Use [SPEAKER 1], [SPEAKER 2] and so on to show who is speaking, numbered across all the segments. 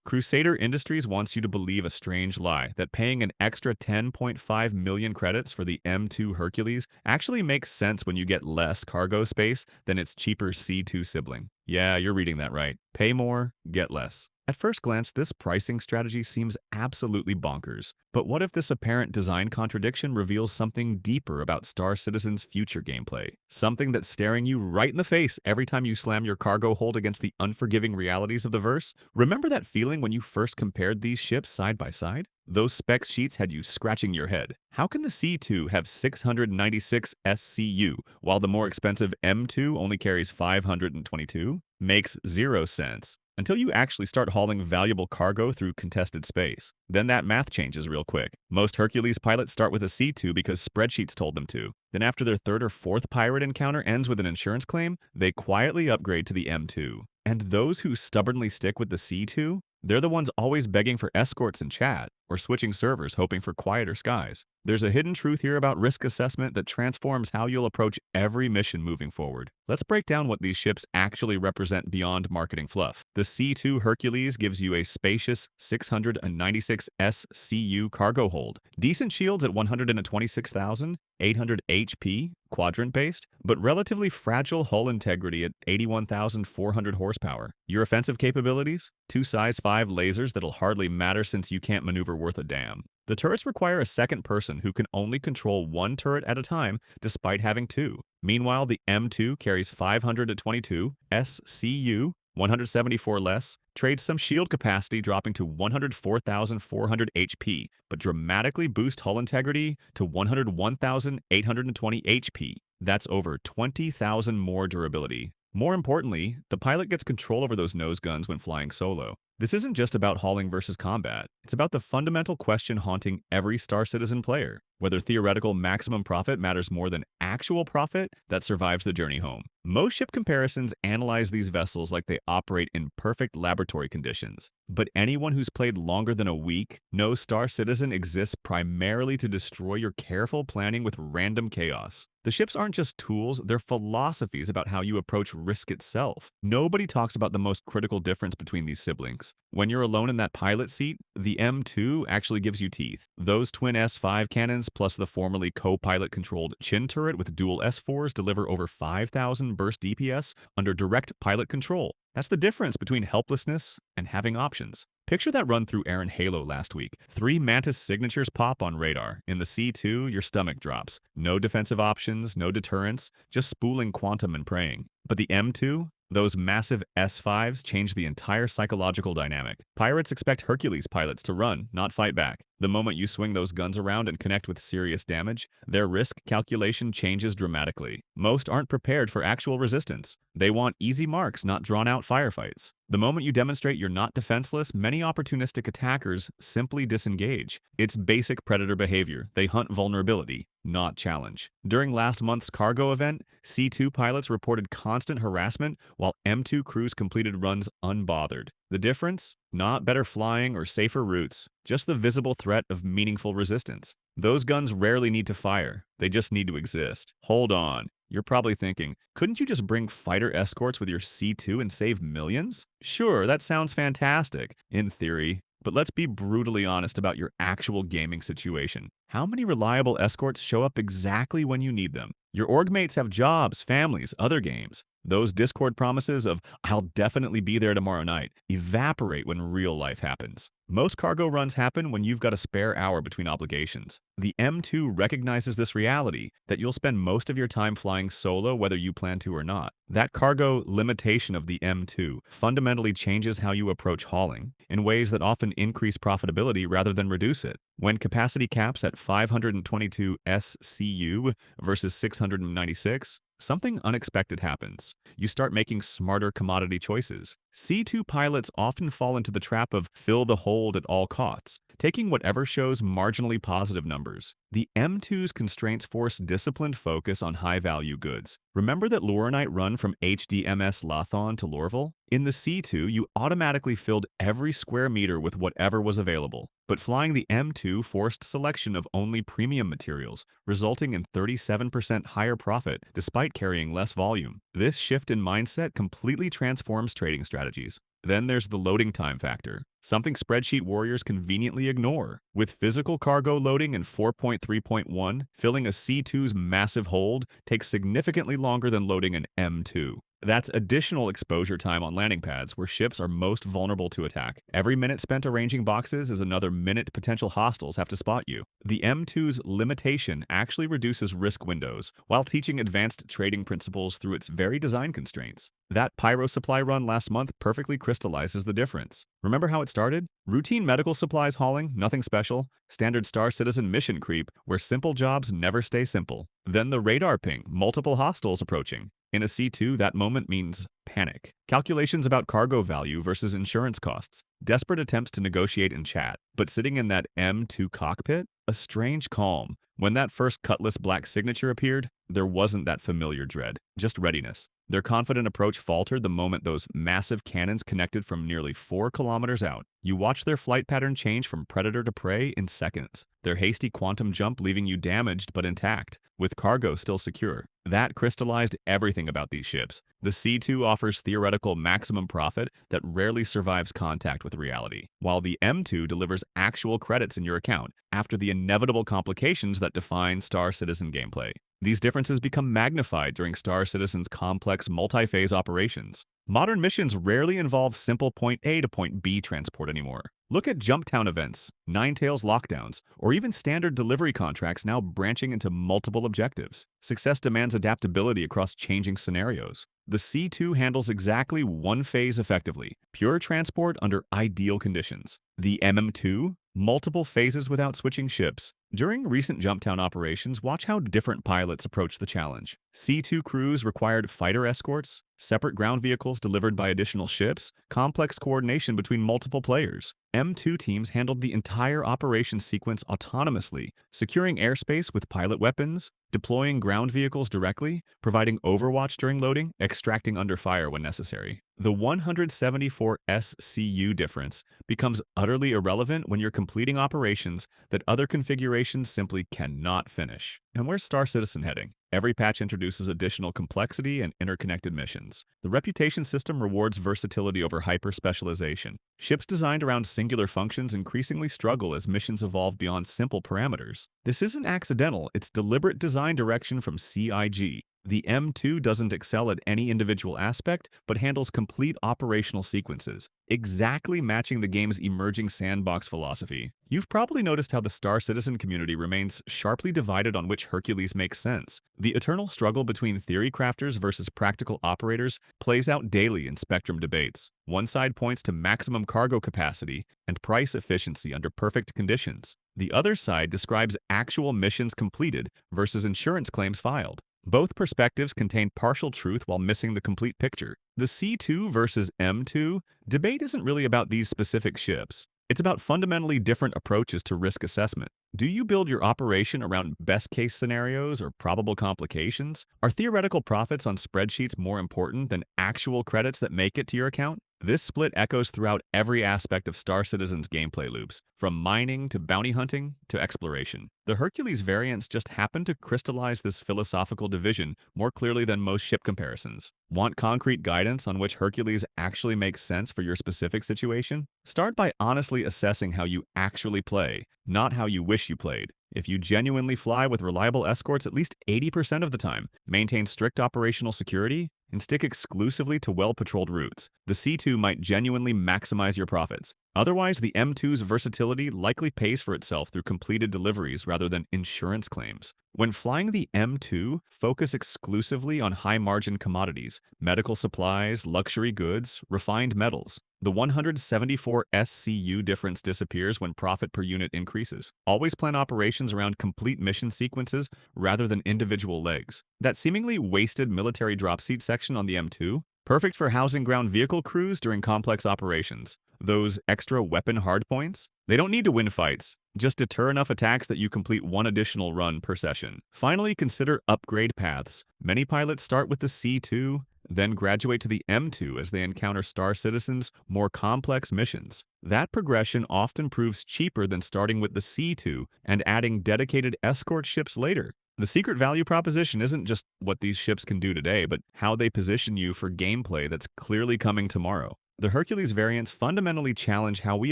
[SPEAKER 1] Crusader Industries wants you to believe a strange lie that paying an extra 10.5 million credits for the M2 Hercules actually makes sense when you get less cargo space than its cheaper C2 sibling. Yeah, you're reading that right. Pay more, get less. At first glance, this pricing strategy seems absolutely bonkers. But what if this apparent design contradiction reveals something deeper about Star Citizen's future gameplay? Something that's staring you right in the face every time you slam your cargo hold against the unforgiving realities of the verse? Remember that feeling when you first compared these ships side by side? Those spec sheets had you scratching your head. How can the C2 have 696 SCU while the more expensive M2 only carries 522? Makes zero sense. Until you actually start hauling valuable cargo through contested space. Then that math changes real quick. Most Hercules pilots start with a C2 because spreadsheets told them to. Then after their third or fourth pirate encounter ends with an insurance claim, they quietly upgrade to the M2. And those who stubbornly stick with the C2, they're the ones always begging for escorts in chat, or switching servers hoping for quieter skies. There's a hidden truth here about risk assessment that transforms how you'll approach every mission moving forward. Let's break down what these ships actually represent beyond marketing fluff. The C2 Hercules gives you a spacious 696 SCU cargo hold, decent shields at 126,800 HP, quadrant-based, but relatively fragile hull integrity at 81,400 horsepower. Your offensive capabilities? Two size 5 lasers that'll hardly matter since you can't maneuver worth a damn. The turrets require a second person who can only control one turret at a time despite having two. Meanwhile, the M2 carries 522 SCU, 174 less, trades some shield capacity dropping to 104,400 HP, but dramatically boost hull integrity to 101,820 HP. That's over 20,000 more durability. More importantly, the pilot gets control over those nose guns when flying solo. This isn't just about hauling versus combat. It's about the fundamental question haunting every Star Citizen player, whether theoretical maximum profit matters more than actual profit that survives the journey home. Most ship comparisons analyze these vessels like they operate in perfect laboratory conditions. But anyone who's played longer than a week knows Star Citizen exists primarily to destroy your careful planning with random chaos. The ships aren't just tools, they're philosophies about how you approach risk itself. Nobody talks about the most critical difference between these siblings. When you're alone in that pilot seat, the M2 actually gives you teeth. Those twin S5 cannons plus the formerly co-pilot controlled chin turret with dual S4s deliver over 5,000 burst DPS under direct pilot control. That's the difference between helplessness and having options. Picture that run through Aaron Halo last week. 3 Mantis signatures pop on radar. In the C2, your stomach drops. No defensive options, no deterrence, just spooling quantum and praying. But the M2? Those massive S5s change the entire psychological dynamic. Pirates expect Hercules pilots to run, not fight back. The moment you swing those guns around and connect with serious damage, their risk calculation changes dramatically. Most aren't prepared for actual resistance. They want easy marks, not drawn-out firefights. The moment you demonstrate you're not defenseless, many opportunistic attackers simply disengage. It's basic predator behavior. They hunt vulnerability, not challenge. During last month's cargo event, C2 pilots reported constant harassment while M2 crews completed runs unbothered. The difference? Not better flying or safer routes, just the visible threat of meaningful resistance. Those guns rarely need to fire, they just need to exist. Hold on. You're probably thinking, couldn't you just bring fighter escorts with your C2 and save millions? Sure, that sounds fantastic, in theory, but let's be brutally honest about your actual gaming situation. How many reliable escorts show up exactly when you need them? Your org mates have jobs, families, other games. Those Discord promises of, "I'll definitely be there tomorrow night," evaporate when real life happens. Most cargo runs happen when you've got a spare hour between obligations. The M2 recognizes this reality, that you'll spend most of your time flying solo whether you plan to or not. That cargo limitation of the M2 fundamentally changes how you approach hauling, in ways that often increase profitability rather than reduce it. When capacity caps at 522 SCU versus 696, something unexpected happens. You start making smarter commodity choices. C2 pilots often fall into the trap of fill the hold at all costs, taking whatever shows marginally positive numbers. The M2's constraints force disciplined focus on high-value goods. Remember that Lurinite run from HDMS Lathon to Lorville? In the C2, you automatically filled every square meter with whatever was available. But flying the M2 forced selection of only premium materials, resulting in 37% higher profit despite carrying less volume. This shift in mindset completely transforms trading strategies. Then there's the loading time factor. something spreadsheet warriors conveniently ignore. With physical cargo loading in 4.3.1, filling a C2's massive hold takes significantly longer than loading an M2. That's additional exposure time on landing pads where ships are most vulnerable to attack. Every minute spent arranging boxes is another minute potential hostiles have to spot you. The M2's limitation actually reduces risk windows while teaching advanced trading principles through its very design constraints. That pyro supply run last month perfectly crystallizes the difference. Remember how it started? Routine medical supplies hauling, nothing special. Standard Star Citizen mission creep, where simple jobs never stay simple. Then the radar ping, multiple hostiles approaching. In a C2, that moment means panic. Calculations about cargo value versus insurance costs. Desperate attempts to negotiate in chat. But sitting in that M2 cockpit, a strange calm. When that first Cutlass black signature appeared, there wasn't that familiar dread, just readiness. Their confident approach faltered the moment those massive cannons connected from nearly 4 kilometers out. You watch their flight pattern change from predator to prey in seconds, their hasty quantum jump leaving you damaged but intact, with cargo still secure. That crystallized everything about these ships. The C2 offers theoretical maximum profit that rarely survives contact with reality, while the M2 delivers actual credits in your account after the inevitable complications that define Star Citizen gameplay. These differences become magnified during Star Citizen's complex multi-phase operations. Modern missions rarely involve simple point A to point B transport anymore. Look at Jumptown events, Ninetales lockdowns, or even standard delivery contracts now branching into multiple objectives. Success demands adaptability across changing scenarios. The C2 handles exactly one phase effectively, pure transport under ideal conditions. The MM2, multiple phases without switching ships. During recent Jumptown operations, watch how different pilots approach the challenge. C2 crews required fighter escorts, separate ground vehicles delivered by additional ships, complex coordination between multiple players. M2 teams handled the entire operation sequence autonomously, securing airspace with pilot weapons, deploying ground vehicles directly, providing overwatch during loading, extracting under fire when necessary. The 174 SCU difference becomes utterly irrelevant when you're completing operations that other configurations simply cannot finish. And where's Star Citizen heading? Every patch introduces additional complexity and interconnected missions. The reputation system rewards versatility over hyper-specialization. Ships designed around singular functions increasingly struggle as missions evolve beyond simple parameters. This isn't accidental, it's deliberate design direction from CIG. The M2 doesn't excel at any individual aspect, but handles complete operational sequences, exactly matching the game's emerging sandbox philosophy. You've probably noticed how the Star Citizen community remains sharply divided on which Hercules makes sense. The eternal struggle between theory crafters versus practical operators plays out daily in Spectrum debates. One side points to maximum cargo capacity and price efficiency under perfect conditions. The other side describes actual missions completed versus insurance claims filed. Both perspectives contain partial truth while missing the complete picture. The C2 versus M2 debate isn't really about these specific ships. It's about fundamentally different approaches to risk assessment. Do you build your operation around best-case scenarios or probable complications? Are theoretical profits on spreadsheets more important than actual credits that make it to your account? This split echoes throughout every aspect of Star Citizen's gameplay loops, from mining to bounty hunting to exploration. The Hercules variants just happen to crystallize this philosophical division more clearly than most ship comparisons. Want concrete guidance on which Hercules actually makes sense for your specific situation? Start by honestly assessing how you actually play, not how you wish you played. If you genuinely fly with reliable escorts at least 80% of the time, maintain strict operational security, and stick exclusively to well-patrolled routes, the C2 might genuinely maximize your profits. Otherwise, the M2's versatility likely pays for itself through completed deliveries rather than insurance claims. When flying the M2, focus exclusively on high-margin commodities, medical supplies, luxury goods, refined metals. The 174 SCU difference disappears when profit per unit increases. Always plan operations around complete mission sequences rather than individual legs. That seemingly wasted military drop seat section on the M2, perfect for housing ground vehicle crews during complex operations. Those extra weapon hardpoints? They don't need to win fights. Just deter enough attacks that you complete one additional run per session. Finally, consider upgrade paths. Many pilots start with the C2, then graduate to the M2 as they encounter Star Citizen's more complex missions. That progression often proves cheaper than starting with the C2 and adding dedicated escort ships later. The secret value proposition isn't just what these ships can do today, but how they position you for gameplay that's clearly coming tomorrow. The Hercules variants fundamentally challenge how we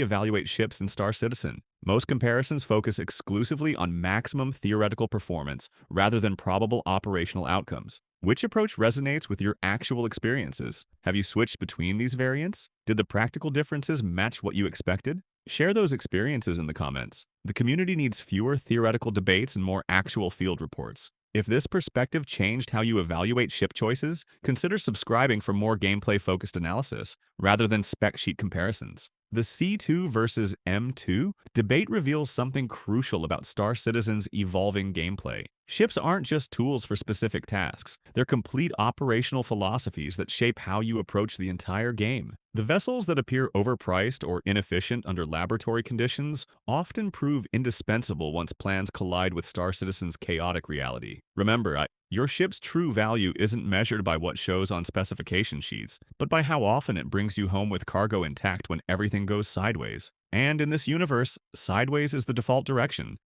[SPEAKER 1] evaluate ships in Star Citizen. Most comparisons focus exclusively on maximum theoretical performance rather than probable operational outcomes. Which approach resonates with your actual experiences? Have you switched between these variants? Did the practical differences match what you expected? Share those experiences in the comments. The community needs fewer theoretical debates and more actual field reports. If this perspective changed how you evaluate ship choices, consider subscribing for more gameplay-focused analysis, rather than spec sheet comparisons. The C2 versus M2 debate reveals something crucial about Star Citizen's evolving gameplay. Ships aren't just tools for specific tasks, they're complete operational philosophies that shape how you approach the entire game. The vessels that appear overpriced or inefficient under laboratory conditions often prove indispensable once plans collide with Star Citizen's chaotic reality. Remember, your ship's true value isn't measured by what shows on specification sheets, but by how often it brings you home with cargo intact when everything goes sideways. And in this universe, sideways is the default direction.